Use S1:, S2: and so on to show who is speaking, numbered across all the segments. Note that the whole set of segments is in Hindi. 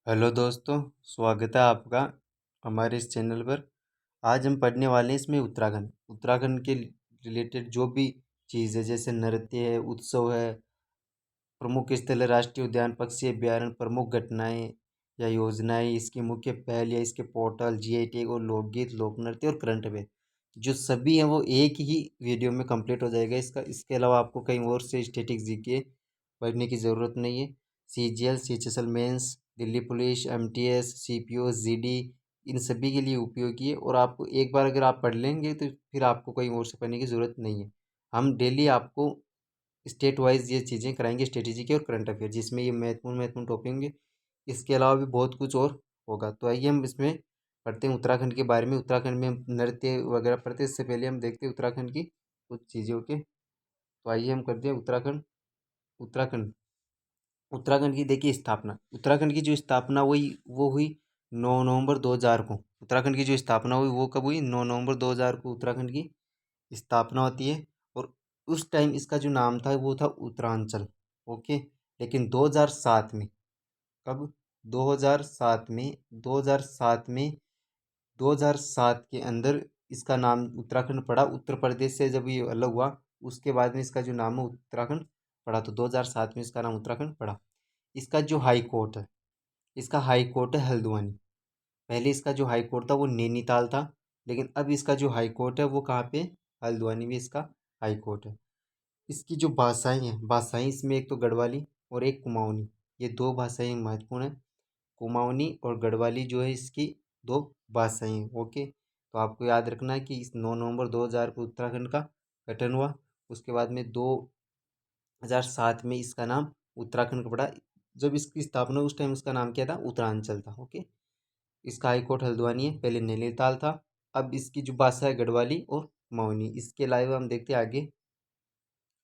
S1: हेलो दोस्तों, स्वागत है आपका हमारे इस चैनल पर। आज हम पढ़ने वाले हैं इसमें उत्तराखंड के रिलेटेड जो भी चीज़ है, जैसे नृत्य है, उत्सव है, प्रमुख स्थल है, राष्ट्रीय उद्यान, पक्षी अभ्यारण्य, प्रमुख घटनाएं या योजनाएं, इसकी मुख्य पहल या इसके पोर्टल, जीआई टैग और लोकगीत, लोक नृत्य और करंट अफेयर जो सभी हैं वो एक ही वीडियो में कंप्लीट हो जाएगा। इसके अलावा आपको कहीं और से स्टैटिक्स जीके पढ़ने की ज़रूरत नहीं है। CGL, CHSL mains, Delhi police, MTS, CPO, GD, इन सभी के लिए उपयोगी है। और आपको एक बार अगर आप पढ़ लेंगे तो फिर आपको कहीं और से पढ़ने की ज़रूरत नहीं है। हम डेली आपको स्टेट वाइज ये चीज़ें कराएंगे, स्ट्रेटेजी के और करंट अफेयर, जिसमें ये महत्वपूर्ण महत्वपूर्ण टॉपिक होंगे। इसके अलावा भी बहुत कुछ और होगा। तो आइए हम इसमें पढ़ते हैं उत्तराखंड के बारे में। उत्तराखंड में हम नृत्य वगैरह पढ़ते हैं, इससे पहले हम देखते हैं उत्तराखंड की कुछ चीज़ों के। तो आइए हम करते हैं उत्तराखंड। उत्तराखंड उत्तराखंड की देखिए स्थापना। उत्तराखंड की जो स्थापना हुई वो हुई 9 नवंबर 2000 को। उत्तराखंड की जो स्थापना हुई वो कब हुई? 9 नवंबर 2000 को उत्तराखंड की स्थापना होती है। और उस टाइम इसका जो नाम था वो था उत्तरांचल। ओके। लेकिन 2007 में, कब? 2007 में, 2007 में, 2007 के अंदर इसका नाम उत्तराखंड पड़ा। उत्तर प्रदेश से जब ये अलग हुआ उसके बाद में इसका जो नाम है उत्तराखंड पड़ा। तो 2007 में इसका नाम उत्तराखंड पड़ा। इसका जो हाई कोर्ट है, इसका हाई कोर्ट है हल्द्वानी। पहले इसका जो हाई कोर्ट था वो नैनीताल था, लेकिन अब इसका जो हाई कोर्ट है वो कहाँ पे? हल्द्वानी में इसका हाई कोर्ट है। इसकी जो भाषाएं हैं, भाषाएं इसमें एक तो गढ़वाली और एक कुमाऊनी, ये दो भाषाएं महत्वपूर्ण है। कुमाऊनी और गढ़वाली जो है इसकी दो भाषाएं हैं। ओके। तो आपको याद रखना है कि इस 9 नवंबर 2000 को उत्तराखंड का गठन हुआ। उसके बाद में 2007 में इसका नाम उत्तराखंड का पड़ा। जब इसकी स्थापना उस टाइम उसका नाम क्या था? उत्तरांचल था। ओके। इसका हाईकोर्ट हल्द्वानी है, पहले नैनीताल था। अब इसकी जो भाषा है गढ़वाली और कुमाऊनी। इसके अलावा हम देखते हैं आगे।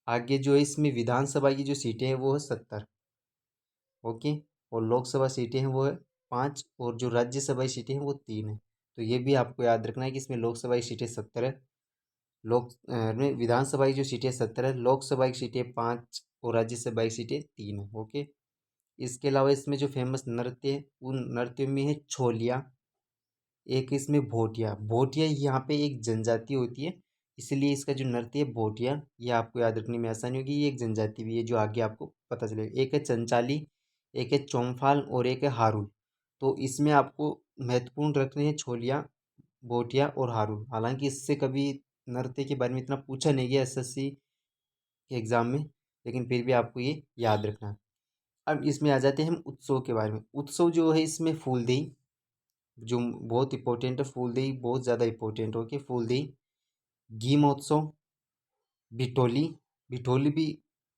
S1: आगे जो है इसमें विधानसभा की जो सीटें हैं वो है 70। ओके। और लोकसभा सीटें हैं वो है 5, और जो राज्यसभा की सीटें हैं वो 3 है। तो ये भी आपको याद रखना है कि इसमें लोकसभा की सीटें 70 है, में विधानसभा की जो सीटें 70 है, लोकसभा की सीटें 5 और राज्यसभा की सीटें 3 है। ओके। इसके अलावा इसमें जो फेमस नृत्य है उन नृत्यों में है छोलिया, एक इसमें भोटिया। भोटिया यहाँ पे एक जनजाति होती है, इसलिए इसका जो नृत्य है भोटिया, ये आपको याद रखने में आसानी होगी। ये एक जनजाति भी है जो आगे आपको पता चलेगा। एक है चंचाली, एक है चौमफाल और एक है हारुल। तो इसमें आपको महत्वपूर्ण रखने हैं छोलिया, भोटिया और हारुल। हालांकि इससे कभी नृत्य के बारे में इतना पूछा नहीं गया एसएससी के एग्जाम में, लेकिन फिर भी आपको ये याद रखना है। अब इसमें आ जाते हैं हम उत्सव के बारे में। उत्सव जो है इसमें फूलदेई, जो बहुत इंपॉर्टेंट है। फूलदेई बहुत ज़्यादा इंपॉर्टेंट हो कि फूलदेई, घी महोत्सव, बिटोली, बिटोली भी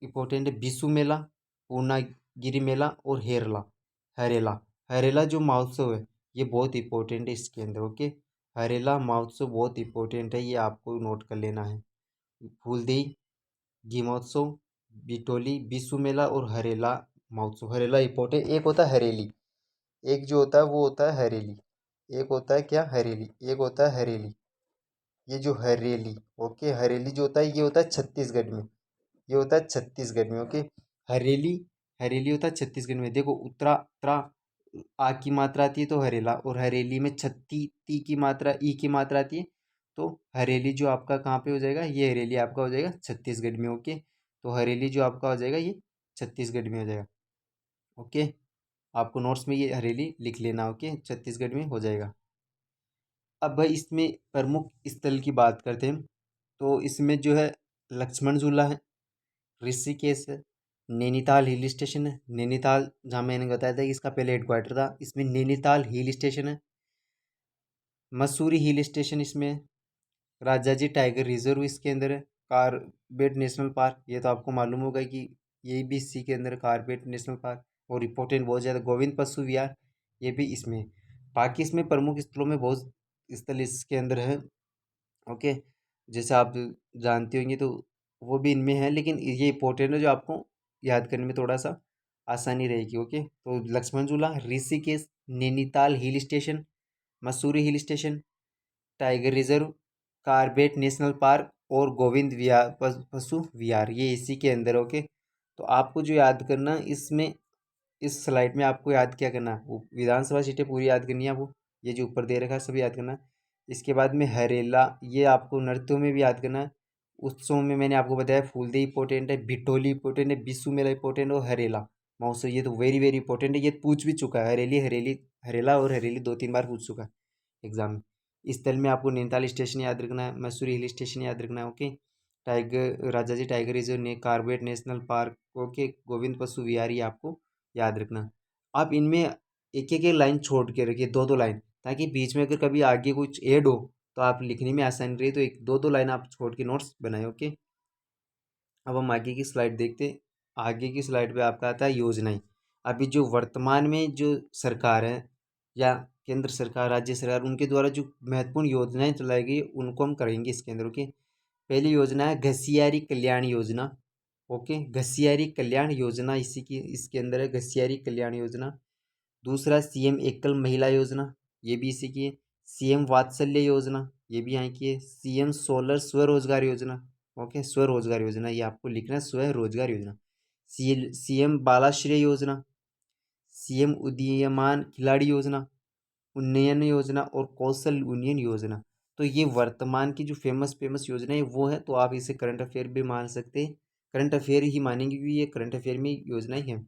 S1: इंपॉर्टेंट है, बिसु मेला, पूर्णागिरी मेला और हरेला। हरेला जो महोत्सव है ये बहुत इंपॉर्टेंट है इसके अंदर। ओके। हरेला महोत्सव बहुत इंपॉर्टेंट है, ये आपको नोट कर लेना है। फूलदेई, घी महोत्सव, बिटोली, बिसु मेला और हरेला महोत्सव। हरेला इंपॉर्टेंट। एक होता है हरेली, एक जो होता है वो होता है हरेली। एक होता है क्या? हरेली। एक होता है हरेली। ये जो हरेली, ओके, हरेली जो होता है ये होता है छत्तीसगढ़ में। ये होता है छत्तीसगढ़ में। ओके। हरेली, हरेली होता है छत्तीसगढ़ में। देखो उत्तरा त्रा आ की मात्रा आती है तो हरेला, और हरेली में छत्ती ती की मात्रा, ई की मात्रा आती है। तो हरेली जो आपका कहाँ पे हो जाएगा? ये हरेली आपका हो जाएगा छत्तीसगढ़ में। ओके। तो हरेली जो आपका हो जाएगा ये छत्तीसगढ़ में हो जाएगा। ओके। आपको नोट्स में ये हरेली लिख लेना। ओके। छत्तीसगढ़ में हो जाएगा। अब भाई इसमें प्रमुख स्थल की बात करते हैं तो इसमें जो है लक्ष्मण झूला है, ऋषिकेश है, नैनीताल हिल स्टेशन है। नैनीताल, जहाँ मैंने बताया था कि इसका पहले हेडक्वार्टर था, इसमें नैनीताल हिल स्टेशन है। मसूरी हिल स्टेशन इसमें है। राजाजी टाइगर रिजर्व इसके अंदर है। कारबेट नेशनल पार्क, ये तो आपको मालूम होगा कि ये भी इसी के अंदर है, कारबेट नेशनल पार्क। और इम्पोर्टेंट बहुत ज़्यादा गोविंद पशु विहार, ये भी इसमें है। बाकी इसमें प्रमुख स्थलों में बहुत स्थल इसके अंदर है। ओके। जैसे आप जानते होंगे तो वो भी इनमें है, लेकिन ये इंपॉर्टेंट है जो आपको याद करने में थोड़ा सा आसानी रहेगी। ओके। तो लक्ष्मण झूला, Rishikesh, Nainital hill station, Mussoorie hill station, tiger reserve, Corbett national park और गोविंद विहार, पशु विहार, ये इसी के अंदर। ओके। तो आपको जो याद करना इसमें इस स्लाइड में आपको याद क्या करना है, वो विधानसभा सीटें पूरी याद करनी है आपको, ये जो ऊपर दे रखा है सभी याद करना है। इसके बाद में हरेला, ये आपको नृत्यों में भी याद करना है। उत्सव में मैंने आपको बताया फूलदेई इंपॉर्टेंट है, भिटोली इंपॉर्टेंट है, बिस्सू मेला इंपॉर्टेंट है और हरेला महोत्सव, ये तो वेरी वेरी इंपॉर्टेंट है, ये पूछ भी चुका है। हरेला और हरेली 2-3 बार पूछ चुका है एग्जाम में। इस स्थल में आपको नैनीताल स्टेशन याद रखना है, मसूरी हिल स्टेशन याद रखना है। Okay, tiger Rajaji tiger reserve ने Corbett national park, okay, Govind Pashu Vihari आपको याद रखना। आप इनमें एक एक लाइन छोड़ के रखिए, 2-2 लाइन, ताकि बीच में अगर कभी आगे कुछ ऐड हो तो आप लिखने में आसानी रही, तो एक 2-2 लाइन आप छोड़ के नोट्स बनाए। ओके, अब हम आगे की स्लाइड देखते हैं। आगे की स्लाइड पे आपका आता है योजनाएं। अभी जो वर्तमान में जो सरकार है या केंद्र सरकार राज्य सरकार उनके द्वारा जो महत्वपूर्ण योजनाएं चलाई गई उनको हम करेंगे इसके अंदर। ओके, पहली योजना है घसियारी कल्याण योजना। ओके, घसियारी कल्याण योजना इसी की इसके अंदर है, घसियारी कल्याण योजना। दूसरा सीएम एकल महिला योजना, ये भी इसी की है। सीएम वात्सल्य योजना, ये भी यहाँ की है। सीएम सोलर स्वरोजगार योजना, ओके, स्वरोजगार योजना ये आपको लिखना है, स्वरोजगार योजना। सीएम बालाश्रय योजना, सीएम उदीयमान खिलाड़ी योजना, उन्नयन योजना और कौशल उन्नयन योजना। तो ये वर्तमान की जो फेमस फेमस योजना है वो है, तो आप इसे करंट अफेयर भी मान सकते हैं, करंट अफेयर ही मानेंगे क्योंकि ये करंट अफेयर में योजनाएं हैं।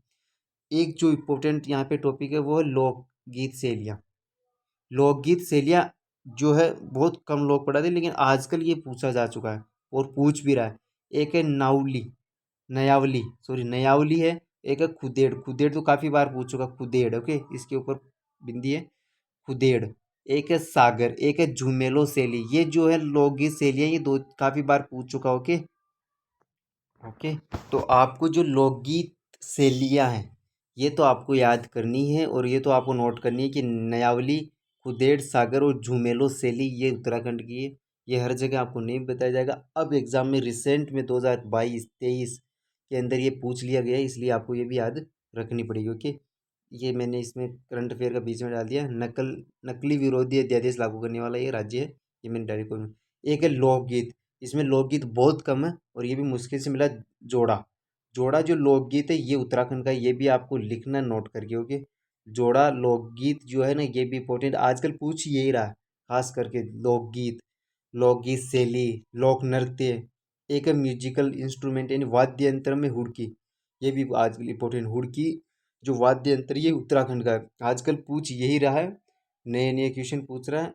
S1: एक जो इम्पोर्टेंट यहाँ पे टॉपिक है वो है लोकगीत शैलियाँ। लोकगीत शैलियाँ जो है बहुत कम लोग पढ़ाते हैं, लेकिन आजकल ये पूछा जा चुका है और पूछ भी रहा है। एक है नावली, नयावली, सॉरी नयावली है। एक है खुदेड़, खुदेड़ तो काफ़ी बार पूछ चुका, खुदेड़, ओके, इसके ऊपर बिंदी है, खुदेड़। एक है सागर, एक है झुमेलो शैली, ये जो है लोकगीत शैलियाँ ये दो काफ़ी बार पूछ चुका। ओके, ओके, तो आपको जो लोकगीत शैलियाँ हैं ये तो आपको याद करनी है, और ये तो आपको नोट करनी है कि नयावली, कुदेड़, सागर और झुमेलो शैली ये उत्तराखंड की है। ये हर जगह आपको नहीं बताया जाएगा। अब एग्जाम में रिसेंट में 2022-23 के अंदर ये पूछ लिया गया है, इसलिए आपको ये भी याद रखनी पड़ेगी। ओके, ये मैंने इसमें करंट अफेयर का बीच में डाल दिया। नकली विरोधी अध्यादेश लागू करने वाला ये राज्य है, ये मैंने डायरेक्ट। एक है लोकगीत, इसमें लोकगीत बहुत कम है और ये भी मुश्किल से मिला। जोड़ा, जोड़ा जो लोकगीत है ये उत्तराखंड का है, ये भी आपको लिखना नोट करके। ओके, जोड़ा लोकगीत जो है ना ये भी इंपॉर्टेंट, आजकल पूछ यही रहा है, खास करके लोकगीत, लोकगीत शैली, लोक नृत्य। एक है म्यूजिकल इंस्ट्रूमेंट यानी वाद्य यंत्र में हुड़की, ये भी आजकल इंपॉर्टेंट। हुड़की जो वाद्य यंत्र ये उत्तराखंड का है, आजकल पूछ यही रहा है, नए नए क्वेश्चन पूछ रहा है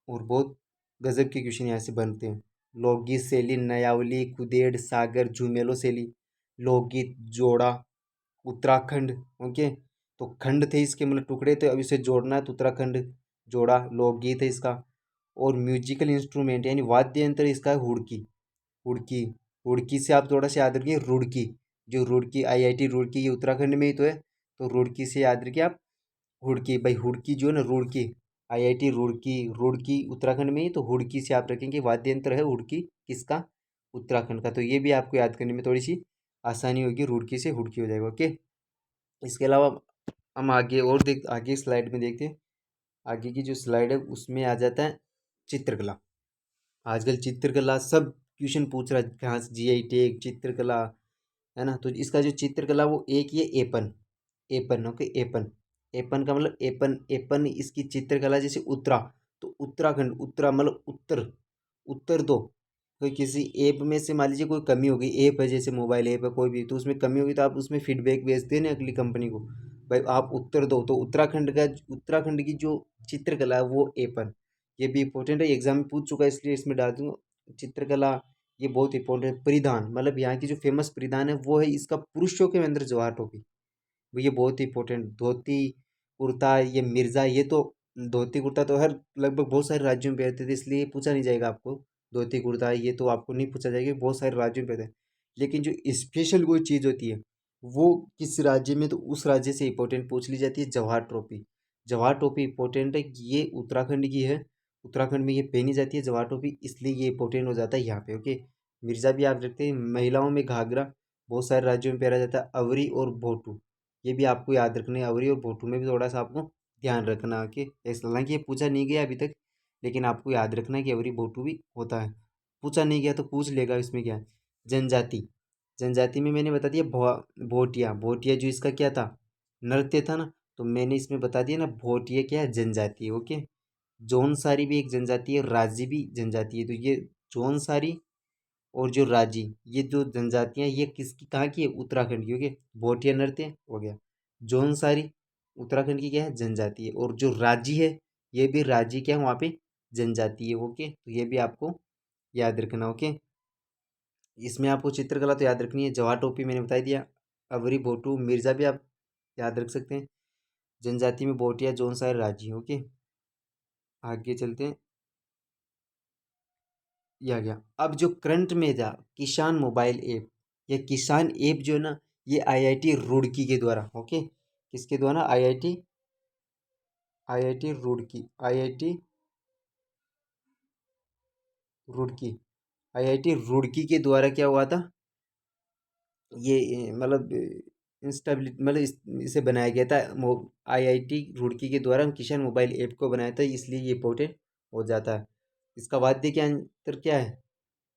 S1: और बहुत गजब के क्वेश्चन यहाँ से बनते हैं। लोकगीत शैली नयावली, कुदेड़, सागर, झुमेलो शैली, लोकगीत जोड़ा, उत्तराखंड। ओके, तो खंड थे इसके मतलब टुकड़े थे, अब इसे जोड़ना है तो उत्तराखंड जोड़ा लोकगीत है इसका। और म्यूजिकल इंस्ट्रूमेंट यानी वाद्य यंत्र इसका है हुड़की, हुड़की। हुड़की से आप थोड़ा सा याद रखिए रुड़की, जो रुड़की आईआईटी रुड़की ये उत्तराखंड में ही तो है, तो रुड़की से याद रखिए आप हुड़की। भाई हुड़की जो है ना रुड़की, आईआईटी रुड़की, रुड़की उत्तराखंड में ही, तो हुड़की से आप रखेंगे वाद्य यंत्र है हुड़की किसका, उत्तराखंड का। तो ये भी आपको याद करने में थोड़ी सी आसानी होगी, रुड़की से हुड़की हो जाएगा। ओके, इसके अलावा हम आगे और आगे स्लाइड में देखते हैं। आगे की जो स्लाइड है उसमें आ जाता है चित्रकला। आजकल चित्रकला सब क्वेश्चन पूछ रहा है, कहाँ से जीआई टैग चित्रकला, है ना। तो इसका जो चित्रकला वो एक ये एपन, एपन, ओके, एपन, एपन का मतलब एपन, एपन इसकी चित्रकला जैसे उत्तरा, तो उत्तराखंड, उत्तरा मतलब उत्तर, उत्तर दो। कोई किसी ऐप में से मान लीजिए कोई कमी हो गई, ऐप है जैसे मोबाइल ऐप है कोई भी, तो उसमें कमी होगी तो आप उसमें फीडबैक भेजते हैं ना अगली कंपनी को, भाई आप उत्तर दो, तो उत्तराखंड का, उत्तराखंड की जो चित्रकला है वो एपन, ये भी इंपॉर्टेंट है, एग्जाम में पूछ चुका है इसलिए इसमें डाल दूंगा चित्रकला। ये बहुत इंपॉर्टेंट है। परिधान मतलब यहाँ की जो फेमस परिधान है वो है इसका पुरुषों के अंदर जवाहर टोपी, ये बहुत ही इंपॉर्टेंट। धोती कुर्ता ये मिर्ज़ा, ये तो धोती कुर्ता तो हर लगभग बहुत सारे राज्यों में पहनते थे, इसलिए पूछा नहीं जाएगा आपको। धोती कुर्ता ये तो आपको नहीं पूछा जाएगा, बहुत सारे राज्यों में पहनते हैं। लेकिन जो स्पेशल कोई चीज़ होती है वो किस राज्य में, तो उस राज्य से इंपॉर्टेंट पूछ ली जाती है। जवाहर टोपी, जवाहर टोपी इंपॉर्टेंट है कि ये उत्तराखंड की है, उत्तराखंड में ये पहनी जाती है जवाहर टोपी, इसलिए ये इंपॉर्टेंट हो जाता है यहाँ पे। ओके, मिर्ज़ा भी आप रखते हैं। महिलाओं में घाघरा बहुत सारे राज्यों में पहना जाता है। अवरी और भोटू, ये भी आपको याद रखना है, अवरी और भोटू में भी थोड़ा सा आपको ध्यान रखना है कि ऐसा, हालांकि ये पूछा नहीं गया अभी तक, लेकिन आपको याद रखना है कि अवरी भोटू भी होता है। पूछा नहीं गया तो पूछ लेगा, इसमें क्या है। जनजाति, जनजाति में मैंने बता दिया भोटिया, भोटिया जो इसका क्या था, नृत्य था ना, तो मैंने इसमें बता दिया ना, भोटिया क्या है, जनजाति है। ओके, जौनसारी भी एक जनजाति है, राजी भी जनजाति है। तो ये जौनसारी और जो राजी, ये दो जनजातियां, ये किसकी कहाँ की है, उत्तराखंड की। ओके, भोटिया नृत्य हो गया। जौनसारी उत्तराखंड की क्या है, जनजाति है। और जो राजी है, ये भी राजी क्या है, वहाँ पे जनजाति है। ओके, तो ये भी आपको याद रखना। ओके, इसमें आपको चित्रकला तो याद रखनी है। जवाहर टोपी मैंने बता दिया। अवरी भोटू मिर्जा भी आप याद रख सकते हैं। जनजाति में भोटिया जौनसारी राजी। ओके, आगे चलते हैं। ये आ गया। अब जो करंट में था किसान मोबाइल ऐप, ये किसान ऐप जो है ना, ये आईआईटी रुड़की के द्वारा, ओके, किसके द्वारा, आईआईटी रुड़की, रुड़की आईआईटी रुड़की के द्वारा क्या हुआ था, ये मतलब इंस्टेबिलिटी, मतलब इसे बनाया गया था। आईआईटी रुड़की के द्वारा किसान मोबाइल ऐप को बनाया था, इसलिए ये इंपॉर्टेंट हो जाता है। इसका वाद्य क्या अंतर क्या है,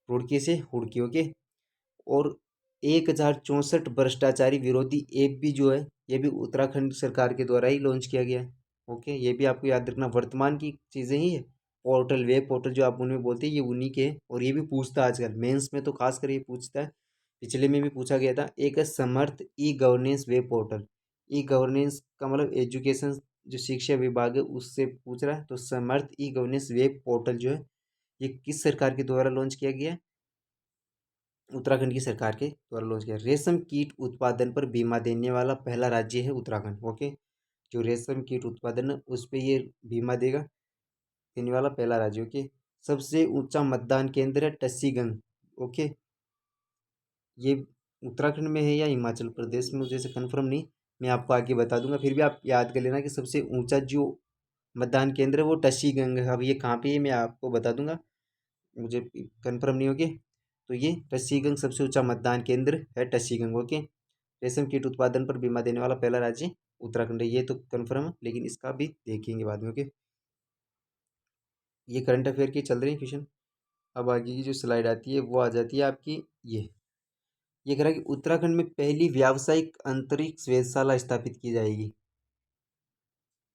S1: रुड़की से हुड़की। ओके, और 1064 भ्रष्टाचारी विरोधी ऐप भी जो है, ये भी उत्तराखंड सरकार के द्वारा ही लॉन्च किया गया है। ओके, ये भी आपको याद रखना, वर्तमान की चीज़ें ही है। पोर्टल, वेब पोर्टल जो आप उनमें बोलते हैं, ये उन्हीं के हैं। और ये भी पूछता है आजकल मेंस में, तो खास कर ये पूछता है। पिछले में भी पूछा गया था। एक है Samarth e governance web portal. E governance का मतलब एजुकेशन, जो शिक्षा विभाग है उससे पूछ रहा है। तो समर्थ ई गवर्नेंस वेब पोर्टल जो है, ये किस सरकार के द्वारा लॉन्च किया गया है, उत्तराखंड की सरकार के द्वारा लॉन्च किया। रेशम कीट उत्पादन पर बीमा देने वाला पहला राज्य है उत्तराखंड। ओके, जो रेशम कीट उत्पादन है उस पे ये बीमा देगा, देने वाला पहला राज्य। ओके, सबसे ऊंचा मतदान केंद्र है टसीगंग। ओके, ये उत्तराखंड में है या हिमाचल प्रदेश में, मुझे से कन्फर्म नहीं, मैं आपको आगे बता दूंगा। फिर भी आप याद कर लेना कि सबसे ऊंचा जो मतदान केंद्र है वो टसीगंग है। अब ये कहाँ पे है मैं आपको बता दूंगा, मुझे कंफर्म नहीं होगी। तो ये टसीगंग सबसे ऊंचा मतदान केंद्र है, टसीगंग। ओके, रेशम कीट उत्पादन पर बीमा देने वाला पहला राज्य उत्तराखंड है, ये तो कंफर्म है, लेकिन इसका भी देखेंगे बाद में। ओके, ये करंट अफेयर की चल रही है क्वेश्चन। अब आगे की जो स्लाइड आती है वो आ जाती है आपकी, ये कह रहा है कि उत्तराखंड में पहली व्यावसायिक अंतरिक्ष वेधशाला स्थापित की जाएगी।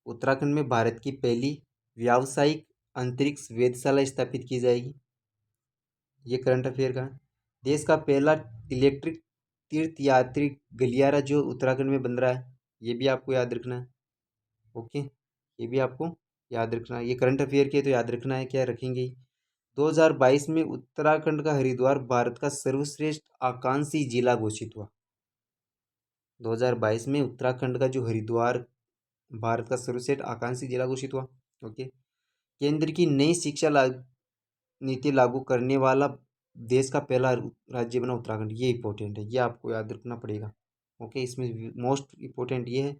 S1: उत्तराखंड में भारत की पहली व्यावसायिक अंतरिक्ष वेधशाला स्थापित की जाएगी, ये करंट अफेयर का है। देश का पहला इलेक्ट्रिक तीर्थ यात्री गलियारा जो उत्तराखंड में बन रहा है, ये भी आपको याद रखना है। ओके, ये भी आपको याद रखना है। ये करंट अफेयर के तो याद रखना है, क्या रखेंगे ही। 2022 में उत्तराखंड का हरिद्वार भारत का सर्वश्रेष्ठ आकांक्षी जिला घोषित हुआ। 2022 में उत्तराखंड का जो हरिद्वार भारत का सर्वश्रेष्ठ आकांक्षी जिला घोषित हुआ। ओके, केंद्र की नई शिक्षा नीति लागू करने वाला देश का पहला राज्य बना उत्तराखंड, ये इंपॉर्टेंट है, ये आपको याद रखना पड़ेगा। ओके, इसमें मोस्ट इंपॉर्टेंट ये है,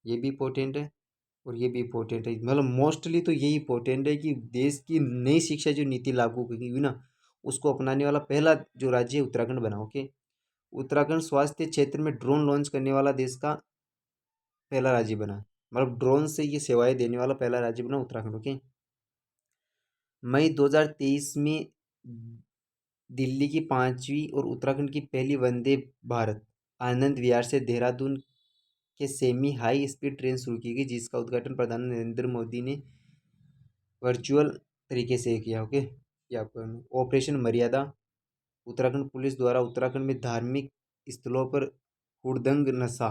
S1: ये भी इंपॉर्टेंट है, और ये भी इंपॉर्टेंट है। मतलब मोस्टली तो यही इंपॉर्टेंट है कि देश की नई शिक्षा जो नीति लागू की हुई ना, उसको अपनाने वाला पहला जो राज्य है उत्तराखंड बना। ओके, उत्तराखंड स्वास्थ्य क्षेत्र में ड्रोन लॉन्च करने वाला देश का पहला राज्य बना, मतलब ड्रोन से ये सेवाएं देने वाला पहला राज्य बना उत्तराखंड। ओके, मई 2023 में दिल्ली की 5वीं और उत्तराखंड की पहली वंदे भारत आनंद विहार से देहरादून के सेमी हाई स्पीड ट्रेन शुरू की गई, जिसका उद्घाटन प्रधानमंत्री नरेंद्र मोदी ने वर्चुअल तरीके से किया। ओके, ये आपको ऑपरेशन मर्यादा, उत्तराखंड पुलिस द्वारा उत्तराखंड में धार्मिक स्थलों पर हुड़दंग नशा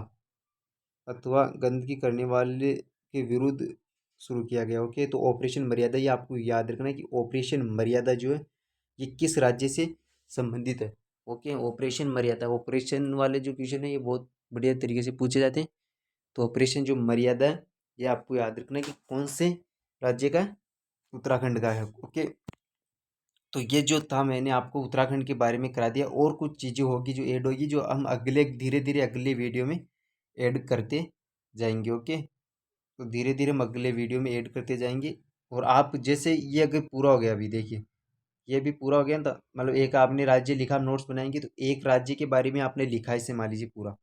S1: अथवा गंदगी करने वाले के विरुद्ध शुरू किया गया। ओके, तो ऑपरेशन मर्यादा, ये आपको याद रखना है कि ऑपरेशन मर्यादा जो है ये किस राज्य से संबंधित है। ओके, ऑपरेशन मर्यादा, ऑपरेशन वाले जो क्वेश्चन है ये बहुत बढ़िया तरीके से पूछे जाते हैं। तो ऑपरेशन जो मर्यादा है ये आपको याद रखना है कि कौन से राज्य का है, उत्तराखंड का है। ओके, तो ये जो था मैंने आपको उत्तराखंड के बारे में करा दिया। और कुछ चीज़ें होगी जो ऐड होगी, जो हम अगले धीरे धीरे अगले वीडियो में ऐड करते जाएंगे। ओके, तो धीरे धीरे हम अगले वीडियो में ऐड करते जाएंगे। और आप जैसे ये अगर पूरा हो गया, अभी देखिए ये भी पूरा हो गया ना, तो मतलब एक आपने राज्य लिखा, नोट्स बनाएंगे तो एक राज्य के बारे में आपने लिखा है, इसे मान लीजिए पूरा।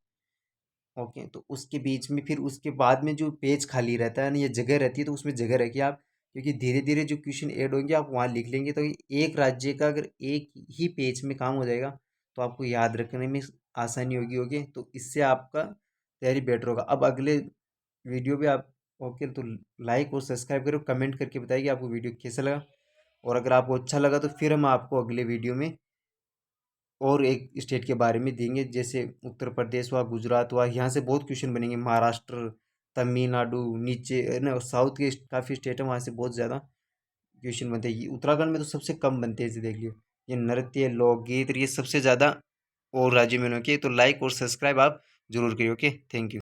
S1: ओके, तो उसके बीच में फिर उसके बाद में जो पेज खाली रहता है ना, ये जगह रहती है, तो उसमें जगह रखिए आप, क्योंकि धीरे धीरे जो क्वेश्चन ऐड होंगे आप वहाँ लिख लेंगे, तो एक राज्य का अगर एक ही पेज में काम हो जाएगा तो आपको याद रखने में आसानी होगी। ओके, तो इससे आपका तैयारी बेटर होगा। अब अगले वीडियो पे आप ओके तो लाइक और सब्सक्राइब करो, कमेंट करके बताइए कि आपको वीडियो कैसा लगा। और अगर आपको अच्छा लगा तो फिर हम आपको अगले वीडियो में और एक स्टेट के बारे में देंगे, जैसे उत्तर प्रदेश हुआ, गुजरात हुआ, यहाँ से बहुत क्वेश्चन बनेंगे, महाराष्ट्र, तमिलनाडु, नीचे ना साउथ के काफ़ी स्टेट है, वहाँ से बहुत ज़्यादा क्वेश्चन बनते हैं। ये उत्तराखंड में तो सबसे कम बनते हैं, इसे देख लियो। ये नृत्य, लोकगीत, ये सबसे ज़्यादा और राज्य में उनके। तो लाइक और सब्सक्राइब आप जरूर करिए। Okay, thank you.